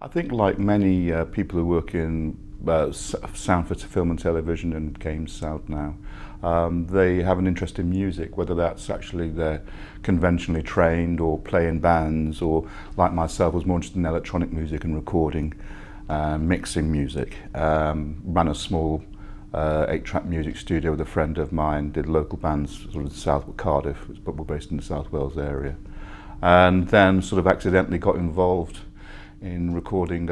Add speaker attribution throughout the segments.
Speaker 1: I think like many people who work in sound for film and television and games sound now, they have an interest in music, whether that's actually they're conventionally trained or play in bands, or like myself was more interested in electronic music and recording, mixing music. Ran a small 8-track music studio with a friend of mine, did local bands sort of south of Cardiff, but we're based in the South Wales area. And then sort of accidentally got involved in recording,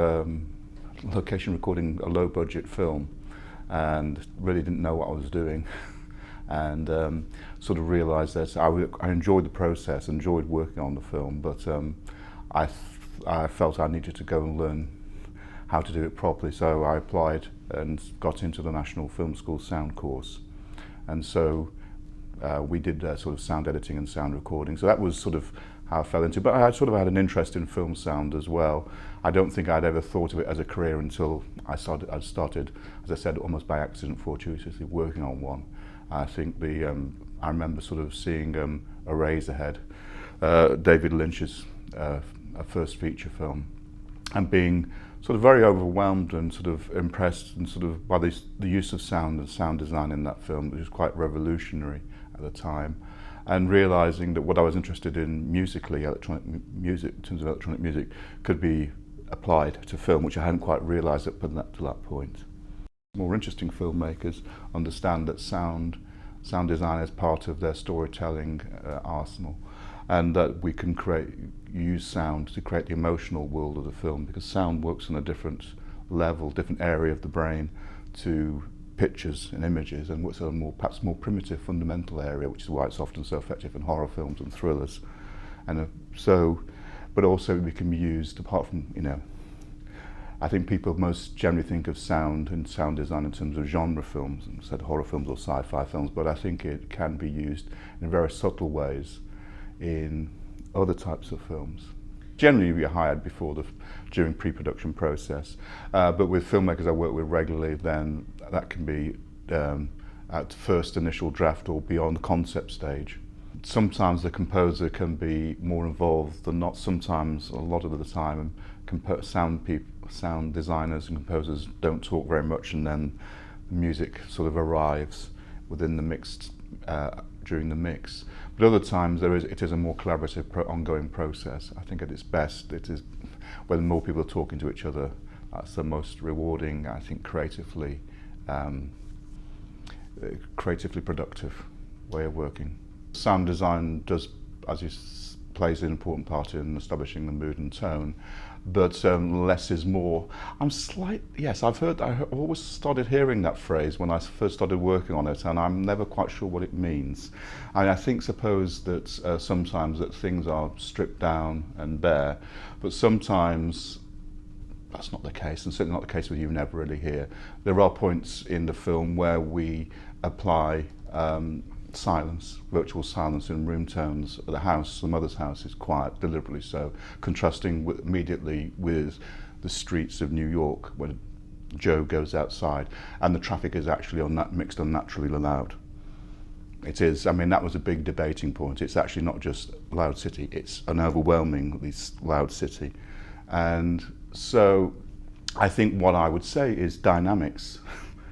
Speaker 1: location recording a low budget film, and really didn't know what I was doing. And sort of realised that I enjoyed the process, enjoyed working on the film, but I felt I needed to go and learn how to do it properly. So I applied and got into the National Film School sound course. And so we did sort of sound editing and sound recording. So that was sort of how I fell into it. But I sort of had an interest in film sound as well. I don't think I'd ever thought of it as a career until I started, as I said, almost by accident, fortuitously working on one. I think I remember sort of seeing Eraserhead, David Lynch's first feature film, and being sort of very overwhelmed and sort of impressed and sort of by the use of sound and sound design in that film, which was quite revolutionary at the time. And realising that what I was interested in musically, electronic music, in terms of electronic music, could be applied to film, which I hadn't quite realised up to that point. More interesting filmmakers understand that sound design is part of their storytelling arsenal, and that we can use sound to create the emotional world of the film, because sound works on a different level, different area of the brain to pictures and images, and what's a perhaps more primitive, fundamental area, which is why it's often so effective in horror films and thrillers. And but also it can be used, apart from, I think people most generally think of sound and sound design in terms of genre films, and said horror films or sci-fi films, but I think it can be used in very subtle ways in other types of films. Generally, you're hired during pre-production process, but with filmmakers I work with regularly, then that can be at first initial draft or beyond concept stage. Sometimes the composer can be more involved than not. Sometimes, a lot of the time, sound designers and composers don't talk very much, and then the music sort of arrives within the mix during the mix. But other times it is a more collaborative, ongoing process. I think at its best, it is when more people are talking to each other. That's the most rewarding, I think, creatively productive way of working. Sound design does, plays an important part in establishing the mood and tone, but less is more. I've always started hearing that phrase when I first started working on it, and I'm never quite sure what it means. I suppose that sometimes that things are stripped down and bare, but sometimes that's not the case, and certainly not the case with You Never Really Hear. There are points in the film where we apply silence, virtual silence in room tones. The mother's house is quiet, deliberately so, contrasting immediately with the streets of New York when Joe goes outside, and the traffic is actually mixed unnaturally loud. It is, that was a big debating point. It's actually not just loud city, it's an overwhelmingly loud city. And so I think what I would say is dynamics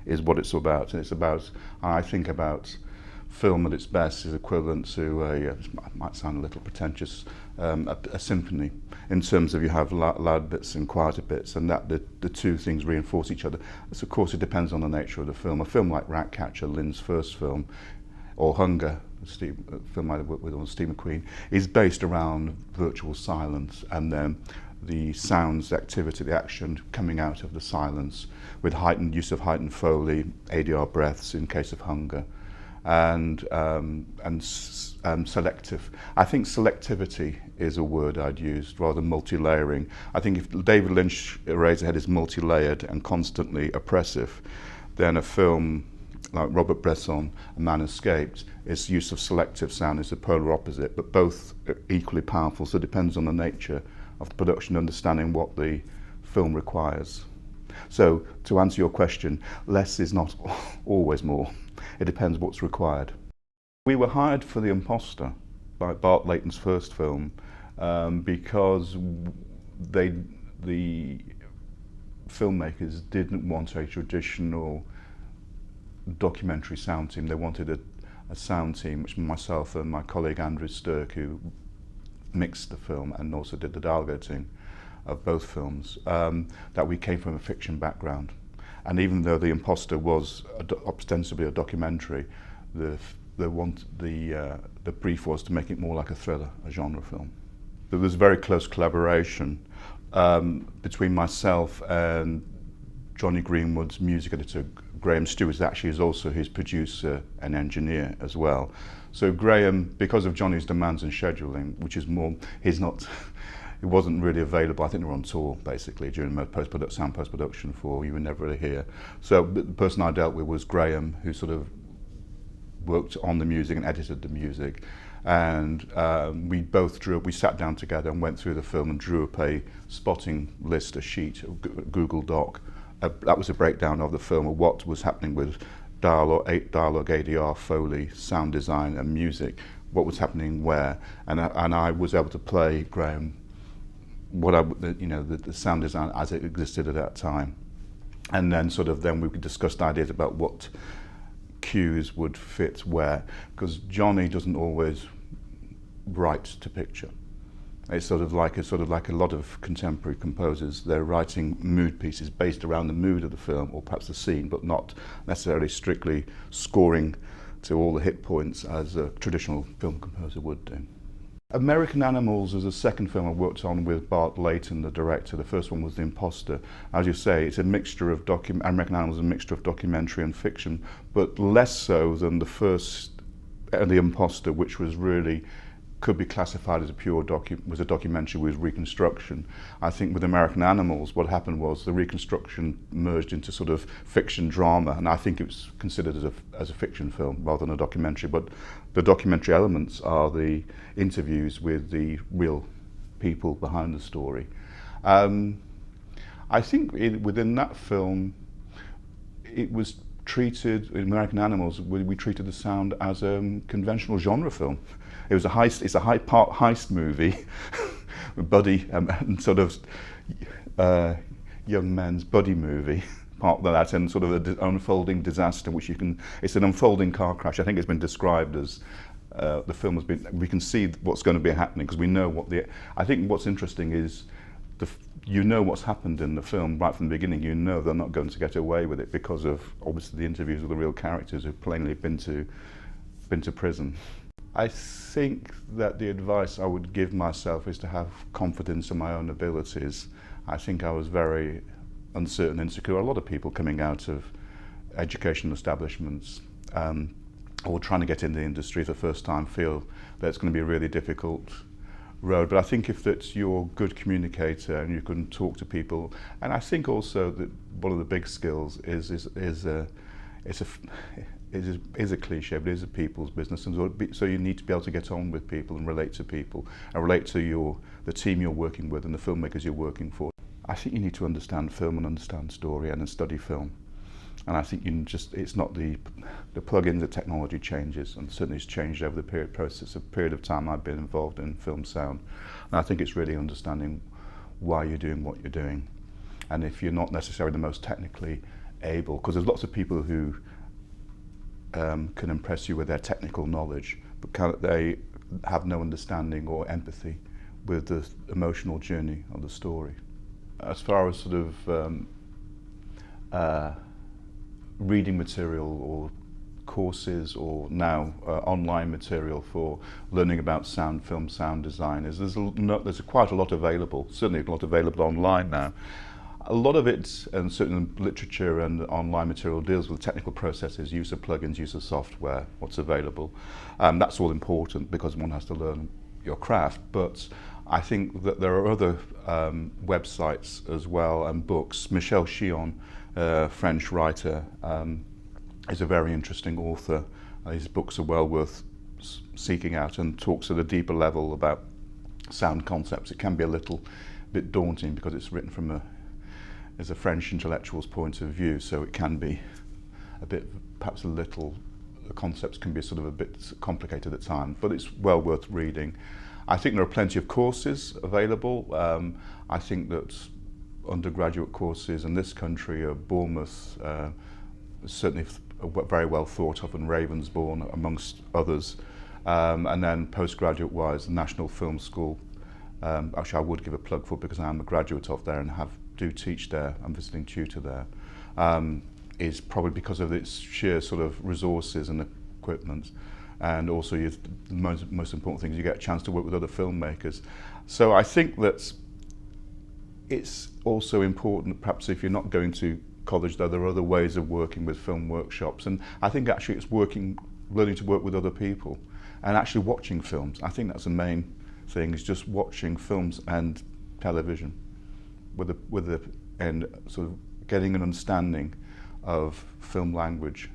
Speaker 1: is what it's about. And I think about film at its best is equivalent to it might sound a little pretentious, a symphony, in terms of you have loud bits and quieter bits, and that the two things reinforce each other. So of course it depends on the nature of the film. A film like Ratcatcher, Lynn's first film, or Hunger, a film I worked with on Steve McQueen, is based around virtual silence, and then the sounds, the activity, the action coming out of the silence, with use of heightened Foley, ADR breaths in case of Hunger. And selective. I think selectivity is a word I'd use rather than multi-layering. I think if David Lynch Eraserhead is multi-layered and constantly oppressive, then a film like Robert Bresson, A Man Escaped, its use of selective sound is the polar opposite, but both are equally powerful, so it depends on the nature of the production, understanding what the film requires. So to answer your question, less is not always more. It depends what's required. We were hired for The Imposter, like Bart Layton's first film, because the filmmakers didn't want a traditional documentary sound team. They wanted a sound team, which myself and my colleague Andrew Stirk, who mixed the film and also did the dialogue editing of both films, that we came from a fiction background. And even though The Imposter was ostensibly a documentary, the brief was to make it more like a thriller, a genre film. There was very close collaboration between myself and Johnny Greenwood's music editor, Graham Stewart, actually is also his producer and engineer as well. So Graham, because of Johnny's demands and scheduling, which is more, it wasn't really available. I think they were on tour basically during sound post-production for You Were Never Really Here. So the person I dealt with was Graham, who sort of worked on the music and edited the music. And we sat down together and went through the film and drew up a spotting list, a sheet, a Google Doc. That was a breakdown of the film, of what was happening with dialogue, ADR, Foley, sound design and music, what was happening where. And I was able to play Graham the sound design as it existed at that time. And then we discussed ideas about what cues would fit where, because Johnny doesn't always write to picture. It's sort of like a lot of contemporary composers. They're writing mood pieces based around the mood of the film or perhaps the scene, but not necessarily strictly scoring to all the hit points as a traditional film composer would do. American Animals is a second film I worked on with Bart Layton, the director. The first one was The Imposter. As you say, it's a mixture of American Animals is a mixture of documentary and fiction, but less so than the first, The Imposter, which was really could be classified as was a documentary with reconstruction. I think with American Animals, what happened was the reconstruction merged into sort of fiction drama, and I think it was considered as a fiction film rather than a documentary. But the documentary elements are the interviews with the real people behind the story. I think within that film, it was treated, in American Animals, we treated the sound as a conventional genre film. It was it's a high-part heist movie, buddy, and sort of young men's buddy movie, part of that, and sort of an unfolding disaster, it's an unfolding car crash. I think it's been described as, the film has been, we can see what's going to be happening, because we know I think what's interesting is, you know what's happened in the film right from the beginning. You know they're not going to get away with it because of obviously the interviews with the real characters who've plainly been to prison. I think that the advice I would give myself is to have confidence in my own abilities. I think I was very uncertain, insecure. A lot of people coming out of educational establishments or trying to get in the industry for the first time feel that it's going to be a really difficult road. But I think if you're a good communicator and you can talk to people, and I think also that one of the big skills is a cliche, but it is a people's business, and so you need to be able to get on with people and relate to people and relate to the team you're working with and the filmmakers you're working for. I think you need to understand film and understand story and study film. And I think it's not the plug-in, the technology changes, and certainly it's changed over the period of time I've been involved in film sound. And I think it's really understanding why you're doing what you're doing. And if you're not necessarily the most technically able, because there's lots of people who can impress you with their technical knowledge, but they have no understanding or empathy with the emotional journey of the story. As far as sort of reading material or courses or now online material for learning about film sound design, there's quite a lot available, certainly a lot available online now. A lot of it, and certain literature and online material, deals with technical processes, use of plugins, use of software, what's available. That's all important because one has to learn your craft, but I think that there are other websites as well and books. Michel Chion, French writer, is a very interesting author. His books are well worth seeking out and talks at a deeper level about sound concepts. It can be a little bit daunting because it's written from a French intellectual's point of view, so it can be the concepts can be sort of a bit complicated at times, but it's well worth reading. I think there are plenty of courses available. I think that undergraduate courses in this country are Bournemouth, certainly very well thought of, and Ravensbourne amongst others. And then postgraduate wise, the National Film School, actually I would give a plug for, because I am a graduate of there and do teach there. I'm visiting tutor there. Is probably because of its sheer sort of resources and equipment, and also the most important thing is you get a chance to work with other filmmakers. So I think that it's also important, perhaps if you're not going to college, there are other ways of working with film workshops, and I think actually it's learning to work with other people and actually watching films. I think that's the main thing, is just watching films and television and sort of getting an understanding of film language